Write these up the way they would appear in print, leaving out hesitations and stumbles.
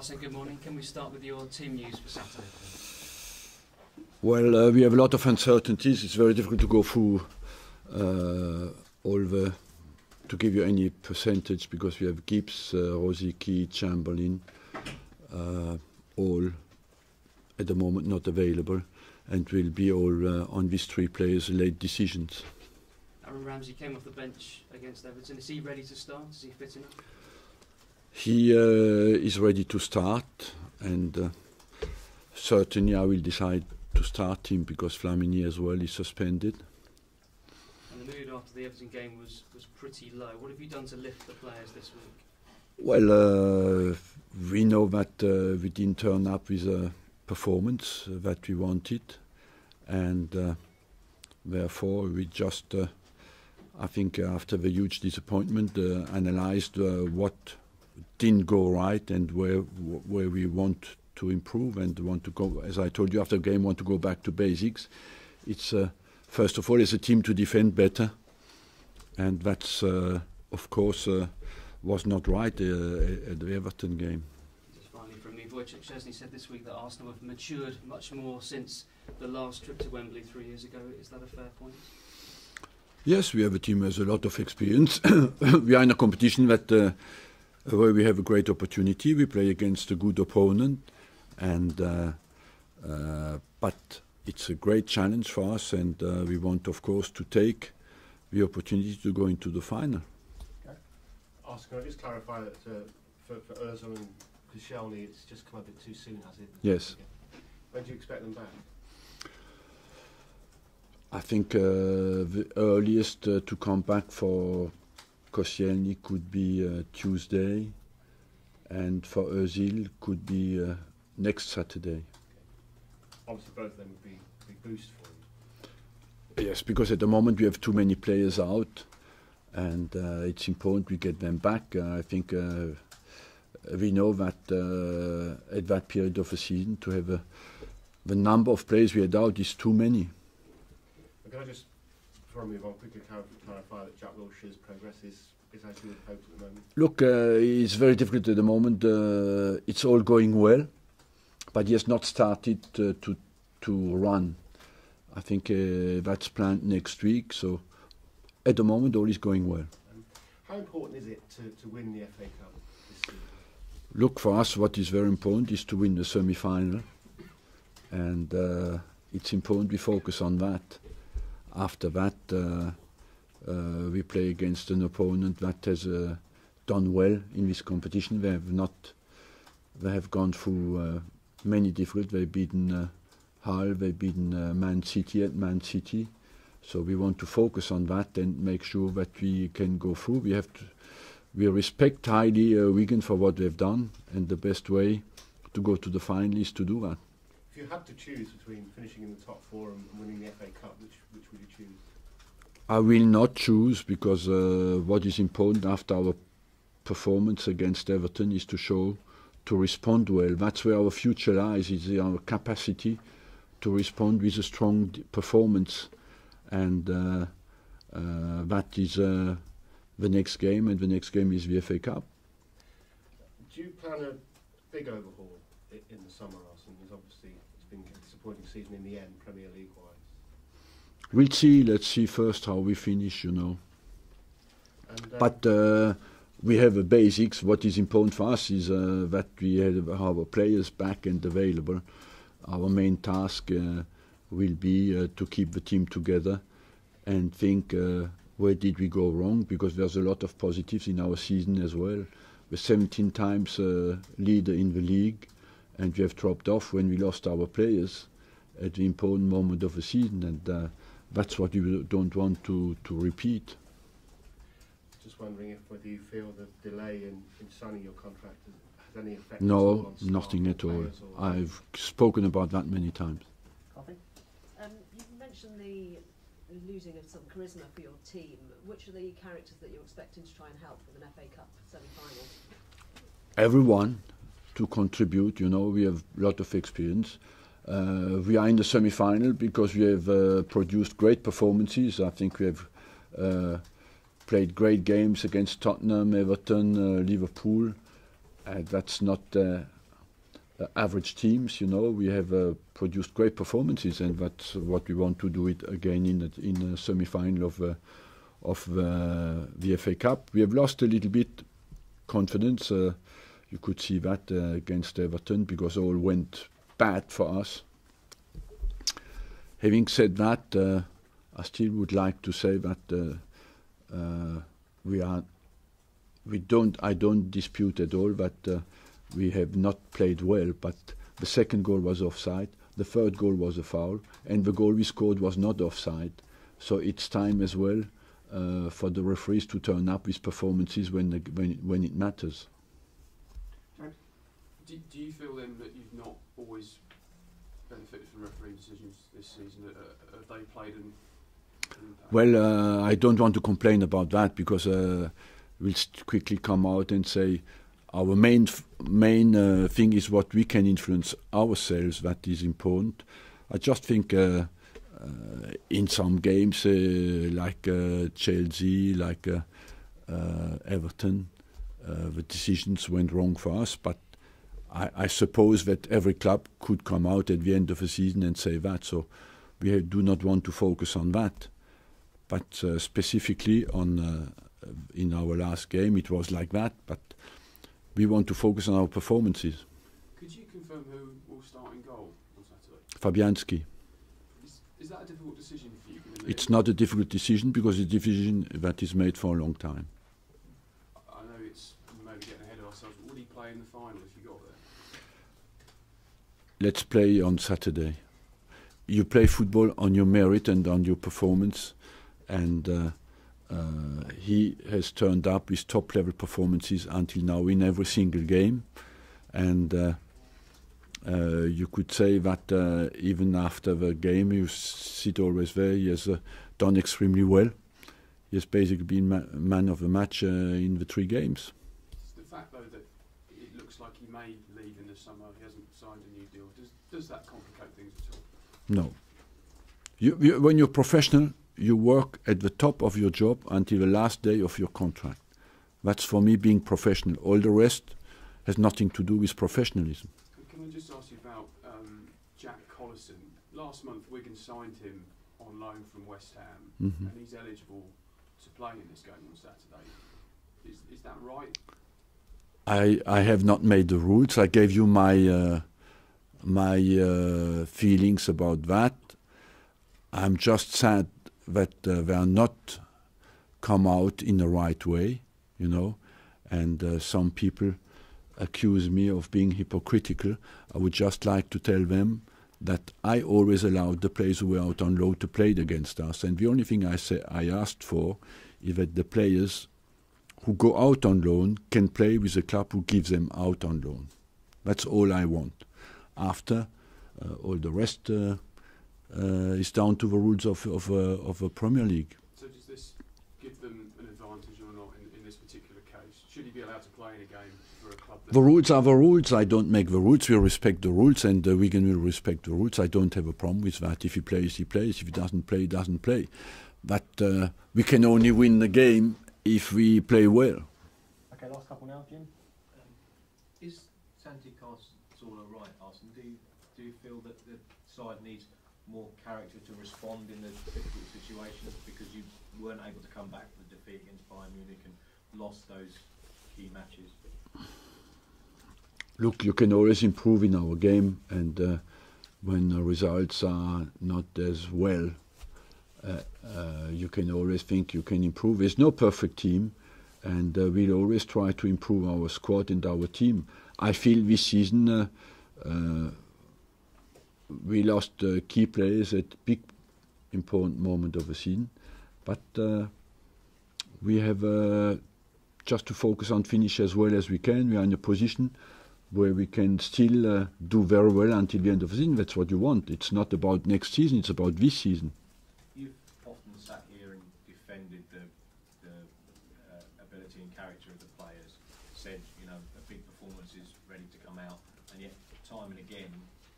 Arsene, good morning. Can we start with your team news for Saturday? Well, we have a lot of uncertainties. It's very difficult to go through to give you any percentage, because we have Gibbs, Rosicky, Chamberlain, all at the moment not available, and will be all on these three players' late decisions. Aaron Ramsey came off the bench against Everton. Is he ready to start? Is he fit enough? He is ready to start, and certainly I will decide to start him, because Flamini as well is suspended. And the mood after the Everton game was pretty low. What have you done to lift the players this week? Well, we know that we didn't turn up with a performance that we wanted, and therefore we just, I think after the huge disappointment, analysed what didn't go right and where we want to improve and want to go, as I told you after the game, want to go back to basics. It's first of all as a team to defend better, and that's of course was not right at the Everton game. Just finally from me, Wojciech Szczesny said this week that Arsenal have matured much more since the last trip to Wembley 3 years ago. Is that a fair point? Yes, we have a team that has a lot of experience. We are in a competition that where we have a great opportunity. We play against a good opponent, and but it's a great challenge for us, and we want, of course, to take the opportunity to go into the final. Okay. Arsene, can I just clarify that for Ozil and Koscielny, it's just come a bit too soon, has it? Yes. When do you expect them back? I think the earliest to come back for Koscielny could be Tuesday, and for Ozil could be next Saturday. Okay. Obviously both of them would be a big boost for you. Yes, because at the moment we have too many players out, and it's important we get them back. I think we know that at that period of the season to have the number of players we had out is too many. Can I just, before I move on, quickly clarify that Jack Wilshere's progress is as you would hope at the moment? Look, it's very difficult at the moment. It's all going well, but he has not started to run. I think that's planned next week. So at the moment, all is going well. How important is it to win the FA Cup this season? Look, for us, what is very important is to win the semi-final, and it's important we focus on that. After that, we play against an opponent that has done well in this competition. They have gone through many difficult. They've beaten Hull, they've beaten Man City at Man City. So we want to focus on that and make sure that we can go through. We respect highly Wigan for what they've done, and the best way to go to the final is to do that. If you had to choose between finishing in the top four and winning the FA Cup, which would you choose? I will not choose, because what is important after our performance against Everton is to respond well. That's where our future lies, is our capacity to respond with a strong performance, and that is the next game, and the next game is the FA Cup. Do you plan a big overhaul in the summer, Arsene? Obviously it's been a disappointing season in the end, Premier League wise. We'll see. Let's see first how we finish, you know. And, but we have the basics. What is important for us is that we have our players back and available. Our main task will be to keep the team together and think where did we go wrong, because there's a lot of positives in our season as well. We're 17 times leader in the league, and we have dropped off when we lost our players at the important moment of the season, and that's what we don't want to repeat. Just wondering whether you feel the delay in signing your contract has any effect? No, nothing at all. I've spoken about that many times. Coffee? You mentioned the losing of some charisma for your team. Which are the characters that you're expecting to try and help with an FA Cup semi-final? Everyone to contribute. You know, we have a lot of experience. We are in the semi-final because we have produced great performances. I think we have played great games against Tottenham, Everton, Liverpool. That's not average teams. You know, we have produced great performances, and that's what we want to do it again in the semi-final of the FA Cup. We have lost a little bit confidence. You could see that against Everton, because all went bad for us. Having said that, I still would like to say that I don't dispute at all that we have not played well, but the second goal was offside, the third goal was a foul, and the goal we scored was not offside. So it's time as well for the referees to turn up with performances when it matters. Do you feel then that you've not always benefited from referee decisions this season? Have they played an impact? Well, I don't want to complain about that, because we'll quickly come out and say our main thing is what we can influence ourselves. That is important. I just think in some games like Chelsea, like Everton, the decisions went wrong for us, but I suppose that every club could come out at the end of the season and say that, so we do not want to focus on that. But specifically in our last game, it was like that, but we want to focus on our performances. Could you confirm who will start in goal on Saturday? Fabianski. Is that a difficult decision for you? It's not a difficult decision, because it's a decision that is made for a long time. I know it's maybe getting ahead of ourselves, but would he play in the final if you got there? Let's play on Saturday. You play football on your merit and on your performance, and he has turned up with top-level performances until now in every single game, and you could say that even after the game, you sit always there, he has done extremely well. He has basically been man of the match in the 3 games. It's the fact, though, that it looks like he may leave in the summer, he hasn't signed a new deal. Does that complicate things at all? No. When you're professional, you work at the top of your job until the last day of your contract. That's for me being professional. All the rest has nothing to do with professionalism. Can I just ask you about Jack Collison? Last month Wigan signed him on loan from West Ham, and he's eligible to play in this game on Saturday. Is that right? I have not made the rules. I gave you my feelings about that. I'm just sad that they are not come out in the right way, you know, and some people accuse me of being hypocritical. I would just like to tell them that I always allowed the players who were out on loan to play against us, and the only thing I asked for is that the players who go out on loan can play with a club who gives them out on loan. That's all I want. After all the rest is down to the rules of a Premier League. So does this give them an advantage or not in this particular case? Should he be allowed to play in a game for a club? The rules are the rules. I don't make the rules. We respect the rules, and Wigan will respect the rules. I don't have a problem with that. If he plays, he plays. If he doesn't play, he doesn't play. But we can only win the game if we play well. Okay, last couple now, Jim. Is Santi Cazorla right, Arsene? Do you feel that the side needs more character to respond in the difficult situations, because you weren't able to come back from the defeat against Bayern Munich and lost those key matches? Look, you can always improve in our game, and when the results are not as well, you can always think you can improve. There's no perfect team, and we'll always try to improve our squad and our team. I feel this season we lost key players at big important moment of the season, but we have just to focus on finish as well as we can. We are in a position where we can still do very well until the end of the season. That's what you want. It's not about next season, it's about this season. You've often sat here and defended the ability and character of the players, said, you know, a big performance is ready to come out, and yet time and again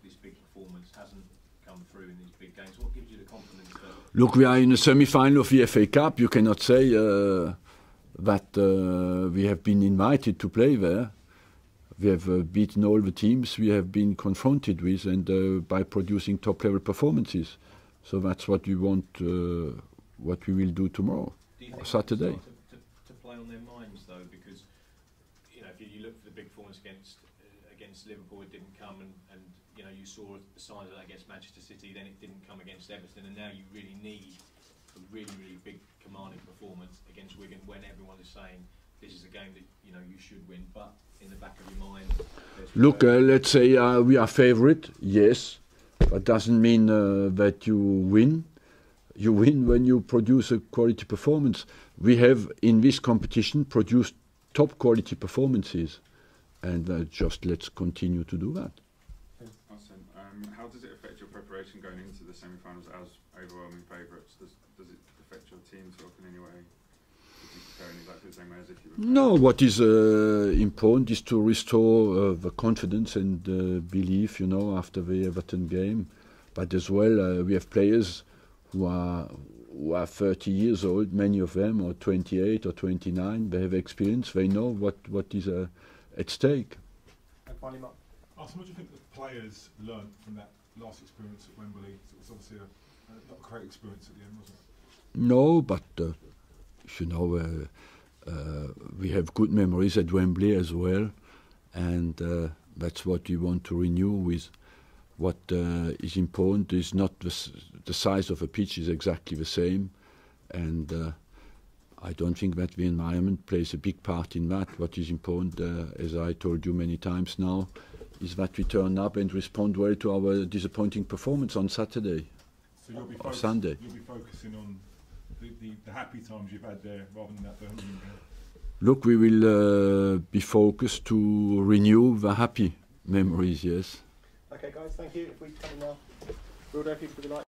this big performance hasn't come through in these big games. What gives you the confidence that... Look, we are in a semi-final of the FA Cup. You cannot say that we have been invited to play there. We have beaten all the teams we have been confronted with, and by producing top-level performances. So that's what we want, what we will do tomorrow, Do you think Saturday. that's starting to play on their minds though, because you know if you look for the big performance against Liverpool, it didn't come, and you know you saw the signs of that against Manchester City, then it didn't come against Everton, and now you really need a really big commanding performance against Wigan when everyone is saying this is a game that you know you should win, but in the back of your mind, Look, let's say we are favourite, yes, but doesn't mean that you win. You win when you produce a quality performance. We have in this competition produced top quality performances, and just let's continue to do that. Arsene, how does it affect your preparation going into the semi-finals as overwhelming favourites? Does it affect your team talk in any way? Is you preparing exactly the same way as if you were? No, what is important is to restore the confidence and belief, you know, after the Everton game. But as well, we have players who are 30 years old, many of them, or 28 or 29. They have experience. They know what is at stake. And finally, Mark. Arsene, what do you think the players learned from that last experience at Wembley? It was obviously not a great experience at the end, was it? No, but you know, we have good memories at Wembley as well, and that's what we want to renew with. What is important is not the size of a pitch is exactly the same, and I don't think that the environment plays a big part in that. What is important, as I told you many times now, is that we turn up and respond well to our disappointing performance on Saturday or Sunday. You'll be focusing on the happy times you've had there rather than that Birmingham game. Look, we will be focused to renew the happy memories, yes. Okay, guys, thank you. If we come in now, we'll do people to the light.